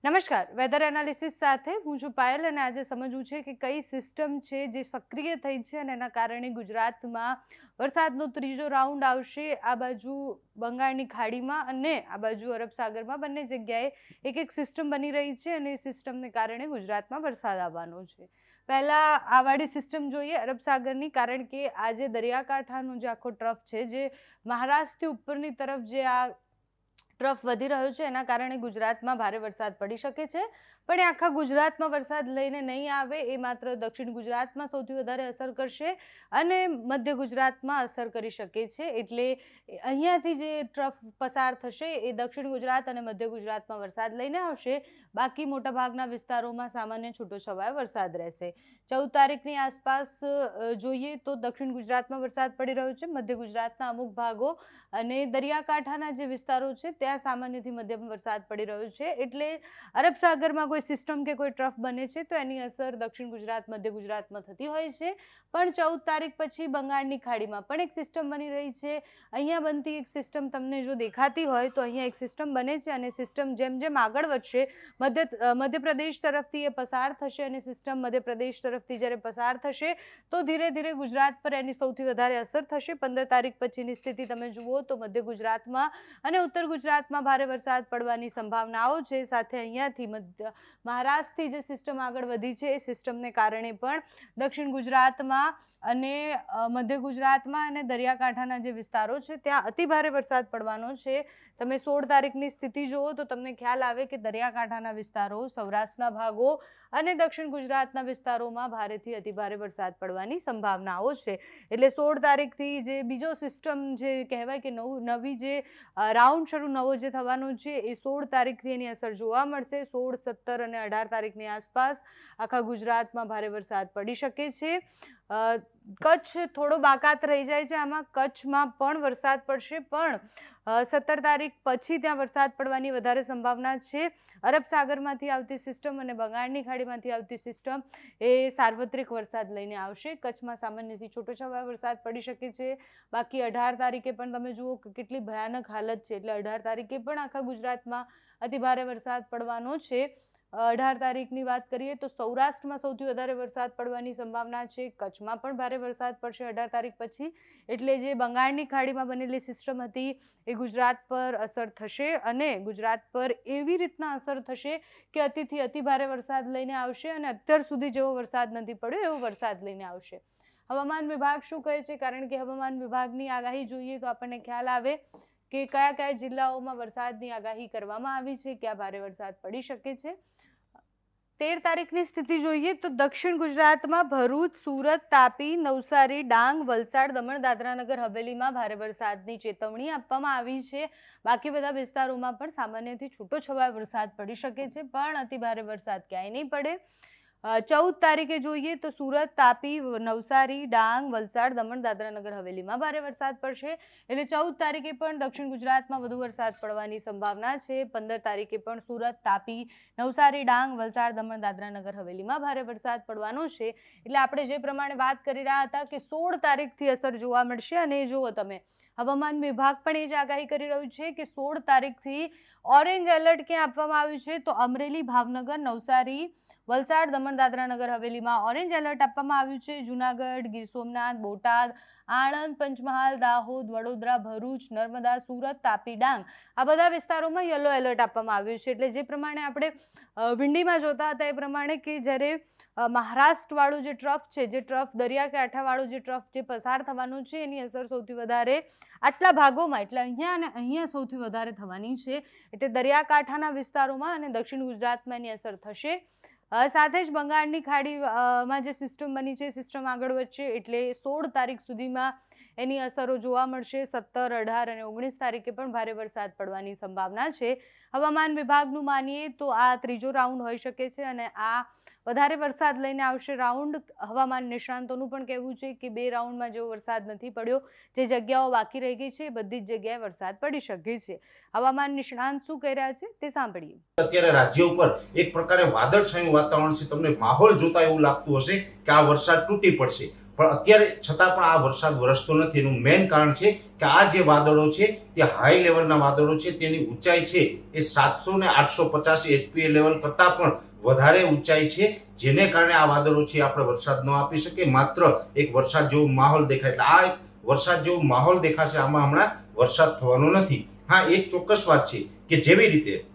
નમસ્કાર, weather analysis સાથે હું છું પાયલ અને આજે સમજવું છે કે કઈ સિસ્ટમ છે જે સક્રિય થઈ છે અને એના કારણે ગુજરાતમાં વરસાદનો ત્રીજો રાઉન્ડ આવશે. આ બાજુ બંગાળની ખાડીમાં અને આ બાજુ અરબ સાગરમાં બંને જગ્યાએ એક એક સિસ્ટમ બની રહી છે અને એ સિસ્ટમને કારણે ગુજરાતમાં વરસાદ આવવાનો છે. પહેલા આ વાળી સિસ્ટમ જોઈએ અરબ સાગરની, કારણ કે આજે દરિયાકાંઠાનો જે આખો ટ્રફ છે, જે મહારાષ્ટ્રથી ઉપરની તરફ જે આ ટ્રફ વધી રહ્યો છે એના કારણે ગુજરાતમાં ભારે વરસાદ પડી શકે છે. પણ એ આખા ગુજરાતમાં વરસાદ લઈને નહીં આવે, એ માત્ર દક્ષિણ ગુજરાતમાં સૌથી વધારે અસર કરશે અને મધ્ય ગુજરાતમાં અસર કરી શકે છે. એટલે અહીંયાથી જે ટ્રફ પસાર થશે એ દક્ષિણ ગુજરાત અને મધ્ય ગુજરાતમાં વરસાદ લઈને આવશે. બાકી મોટાભાગના વિસ્તારોમાં સામાન્ય છૂટોછવાયો વરસાદ રહેશે. 14 તારીખની આસપાસ જોઈએ તો દક્ષિણ ગુજરાતમાં વરસાદ પડી રહ્યો છે, મધ્ય ગુજરાતના અમુક ભાગો અને દરિયાકાંઠાના જે વિસ્તારો છે ત્યાં સામાન્યથી મધ્યમ વરસાદ પડી રહ્યો છે. એટલે અરબ સાગરમાં કોઈ સિસ્ટમ કે કોઈ ટ્રફ બને છે તો એની અસર દક્ષિણ ગુજરાત, મધ્ય ગુજરાતમાં થતી હોય છે. પણ 14 તારીખ પછી બંગાળની ખાડીમાં પણ એક સિસ્ટમ બની રહી છે. અહીંયા બનતી એક સિસ્ટમ તમને જો દેખાતી હોય તો અહીંયા એક સિસ્ટમ બને છે અને સિસ્ટમ જેમ જેમ આગળ વધશે મધ્યપ્રદેશ તરફથી એ પસાર થશે અને સિસ્ટમ મધ્યપ્રદેશ તરફથી જ્યારે પસાર થશે તો ધીરે ધીરે ગુજરાત પર એની સૌથી વધારે અસર થશે. 15 તારીખ પછીની સ્થિતિ તમે જુઓ તો મધ્ય ગુજરાતમાં અને ઉત્તર ગુજરાતમાં ભારે વરસાદ પડવાની સંભાવનાઓ છે. સાથે અહીંયાથી મહારાષ્ટ્રથી જે સિસ્ટમ આગળ વધી છે એ સિસ્ટમને કારણે પણ દક્ષિણ ગુજરાતમાં અને મધ્ય ગુજરાતમાં અને દરિયાકાંઠાના જે વિસ્તારો છે ત્યાં અતિભારે વરસાદ પડવાનો છે. તમે 16 તારીખની સ્થિતિ જુઓ તો તમને ખ્યાલ આવે કે દરિયાકાંઠાના વિસ્તારો, સૌરાષ્ટ્રના ભાગો અને દક્ષિણ ગુજરાતના વિસ્તારોમાં ભારેથી અતિભારે વરસાદ પડવાની સંભાવનાઓ છે. એટલે 16 તારીખથી જે બીજો સિસ્ટમ જે કહેવાય કે નવી જે રાઉન્ડ શરૂ નવો જે થવાનો છે એ 16 તારીખથી એની અસર જોવા મળશે. 16, 17 અને 18 તારીખની આસપાસ આખા ગુજરાતમાં ભારે વરસાદ પડી શકે છે. કચ્છ થોડો બાકાત રહી જાય છે, આમાં કચ્છમાં પણ વરસાદ પડશે, પણ 17 તારીખ પછી ત્યાં વરસાદ પડવાની વધારે સંભાવના છે. અરબ સાગરમાંથી આવતી સિસ્ટમ અને બંગાળની ખાડીમાંથી આવતી સિસ્ટમ એ સાર્વત્રિક વરસાદ લઈને આવશે. કચ્છમાં સામાન્યથી છૂટોછવાયો વરસાદ પડી શકે છે. બાકી 18 તારીખે પણ તમે જુઓ કે કેટલી ભયાનક હાલત છે. એટલે 18 તારીખે પણ આખા ગુજરાતમાં અતિભારે વરસાદ પડવાનો છે. 18 તારીખની વાત કરીએ તો સૌરાષ્ટ્રમાં સૌથી વધારે વરસાદ પડવાની સંભાવના છે. કચ્છમાં પણ ભારે વરસાદ પડશે 18 તારીખ પછી. એટલે જે બંગાળની ખાડીમાં બનેલી સિસ્ટમ હતી એ ગુજરાત પર અસર થશે અને ગુજરાત પર એવી રીતના અસર થશે કે અતિથી અતિભારે વરસાદ લઈને આવશે અને અત્યાર સુધી જેવો વરસાદ નથી પડ્યો એવો વરસાદ લઈને આવશે. હવામાન વિભાગ શું કહે છે? કારણ કે હવામાન વિભાગની આગાહી જોઈએ તો આપણને ખ્યાલ આવે કે કયા કયા જિલ્લાઓમાં વરસાદની આગાહી કરવામાં આવી છે, ક્યાં ભારે વરસાદ પડી શકે છે. 13 તારીખની સ્થિતિ જોઈએ તો દક્ષિણ ગુજરાતમાં ભરૂચ, સુરત, તાપી, નવસારી, ડાંગ, વલસાડ, દમણ, દાદરા નગર હવેલીમાં ભારે વરસાદની ચેતવણી આપવામાં આવી છે. બાકી બધા વિસ્તારોમાં પણ સામાન્યથી છૂટોછવાયો વરસાદ પડી શકે છે, પણ અતિભારે વરસાદ ક્યાંય નહીં પડે. 14 તારીખે જોઈએ તો સુરત, તાપી, નવસારી, ડાંગ, વલસાડ, દમણ, દાદરા નગર હવેલીમાં ભારે વરસાદ પડશે. એટલે 14 તારીખે પણ દક્ષિણ ગુજરાતમાં વધુ વરસાદ પડવાની સંભાવના છે. 15 તારીખે પણ સુરત, તાપી, નવસારી, ડાંગ, વલસાડ, દમણ, દાદરા નગર હવેલીમાં ભારે વરસાદ પડવાનો છે. એટલે આપણે જે પ્રમાણે વાત કરી રહ્યા હતા કે 16 તારીખથી અસર જોવા મળશે અને જુઓ તમે હવામાન વિભાગ પણ એ જ આગાહી કરી રહ્યું છે કે 16 તારીખથી ઓરેન્જ એલર્ટ ક્યાં આપવામાં આવ્યું છે તો અમરેલી, ભાવનગર, નવસારી, વલસાડ, દમણ, દાદરા નગર હવેલીમાં ઓરેન્જ એલર્ટ આપવામાં આવ્યું છે. જૂનાગઢ, ગીર સોમનાથ, બોટાદ, આણંદ, પંચમહાલ, દાહોદ, વડોદરા, ભરૂચ, નર્મદા, સુરત, તાપી, ડાંગ આ બધા વિસ્તારોમાં યલો એલર્ટ આપવામાં આવ્યું છે. એટલે જે પ્રમાણે આપણે વિંડીમાં જોતા હતા એ પ્રમાણે કે જ્યારે મહારાષ્ટ્રવાળું જે ટ્રફ છે, જે ટ્રફ દરિયાકાંઠાવાળું જે ટ્રફ જે પસાર થવાનું છે એની અસર સૌથી વધારે આટલા ભાગોમાં એટલે અહીંયા અને અહીંયા સૌથી વધારે થવાની છે. એટલે દરિયાકાંઠાના વિસ્તારોમાં અને દક્ષિણ ગુજરાતમાં એની અસર થશે. સાથે જ બંગાળની ખાડીમાં જે સિસ્ટમ બની છે સિસ્ટમ આગળ વધશે એટલે 16 તારીખ સુધીમાં એની અસરો જોવા મળશે. 17, 18 અને 19 તારીખે પણ ભારે વરસાદ પડવાની સંભાવના છે. હવામાન વિભાગનું માનીએ તો આ ત્રીજો રાઉન્ડ હોઈ શકે છે અને આ વધારે વરસાદ લઈને આવશે રાઉન્ડ. હવામાન નિષ્ણાંતોનું પણ કહેવું છે કે 2 રાઉન્ડમાં જેવો વરસાદ નથી પડ્યો, જે જગ્યાઓ બાકી રહી ગઈ છે બધી જ જગ્યાએ વરસાદ પડી શકે છે. હવામાન નિષ્ણાંત શું કહી રહ્યા છે તે સાંભળીએ. અત્યારે રાજ્ય ઉપર એક પ્રકારે વાદળછાયું વાતાવરણ છે. તમને માહોલ જોતા એવું લાગતું હશે કે આ વરસાદ તૂટી પડશે, પણ અત્યારે છતાં પણ આ વરસાદ વરસતો નથી. એનું મેઇન કારણ છે કે આ જે વાદળો છે તે હાઈ લેવલના વાદળો છે, તેની ઊંચાઈ છે એ 700 ને 850 HPA લેવલ કરતા પણ વધારે ઊંચાઈ છે, જેને કારણે આ વાદળો છે આપણે વરસાદ ન આપી શકે. માત્ર એક વરસાદ જેવો માહોલ દેખાય, એટલે આ એક વરસાદ જેવો માહોલ દેખાશે, આમાં હમણાં વરસાદ થવાનો નથી. હા, એક ચોક્કસ વાત છે કે જેવી રીતે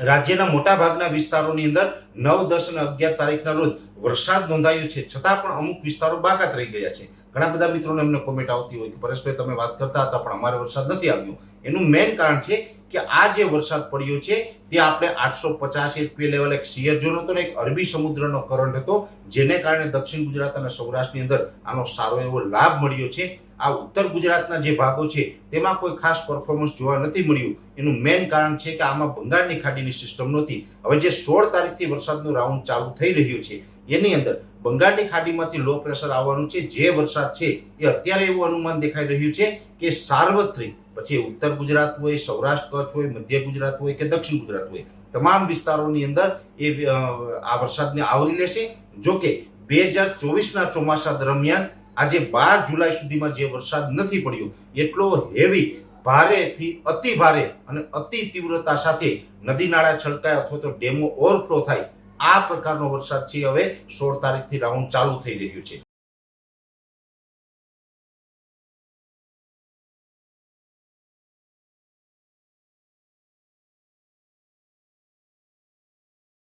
રાજ્યના મોટા ભાગના વિસ્તારોની અંદર 9, 10 અને 11 તારીખના રોજ વરસાદ નોંધાયો છે, છતાં પણ અમુક વિસ્તારો બાકાત રહી ગયા છે. ઘણા બધા મિત્રોને એમને કોમેન્ટ આવતી હોય કે પરેશભાઈ તમે વાત કરતા હતા પણ અમારે વરસાદ નથી આવ્યો. એનું મેઇન કારણ છે કે આ જે વરસાદ પડ્યો છે તે આપણે 850 HPA લેવલ એક શિયર ઝોન હતો ને એક અરબી સમુદ્રનો કરંટ હતો, જેને કારણે દક્ષિણ ગુજરાત અને સૌરાષ્ટ્રની અંદર આનો સારો એવો લાભ મળ્યો છે. આ ઉત્તર ગુજરાતના જે ભાગો છે તેમાં કોઈ ખાસ પરફોર્મન્સ જોવા નથી મળ્યું. એનું મેઇન કારણ છે કે આમાં બંગાળની ખાડીની સિસ્ટમ નહોતી. હવે જે 16 તારીખથી વરસાદનું રાઉન્ડ ચાલુ થઈ રહ્યું છે એની અંદર બંગાળની ખાડીમાંથી લો પ્રેશર આવવાનું છે. જે વરસાદ છે એ અત્યારે એવું અનુમાન દેખાઈ રહ્યું છે કે સાર્વત્રિક, પછી ઉત્તર ગુજરાત હોય, સૌરાષ્ટ્ર કચ્છ હોય, મધ્ય ગુજરાત હોય કે દક્ષિણ ગુજરાત હોય, તમામ વિસ્તારોની અંદર એ આ વરસાદને આવરી લેશે. જોકે 2024ના ચોમાસા દરમિયાન આજે 12 જુલાઈ સુધીમાં જે વરસાદ નથી પડ્યો એટલો હેવી, ભારેથી અતિ ભારે અને અતિ તીવ્રતા સાથે નદી નાળા છલકાય અથવા તો ડેમો ઓવરફ્લો થાય, આ પ્રકારનો વરસાદ છે હવે 16 તારીખથી રાઉન્ડ ચાલુ થઈ રહ્યું છે.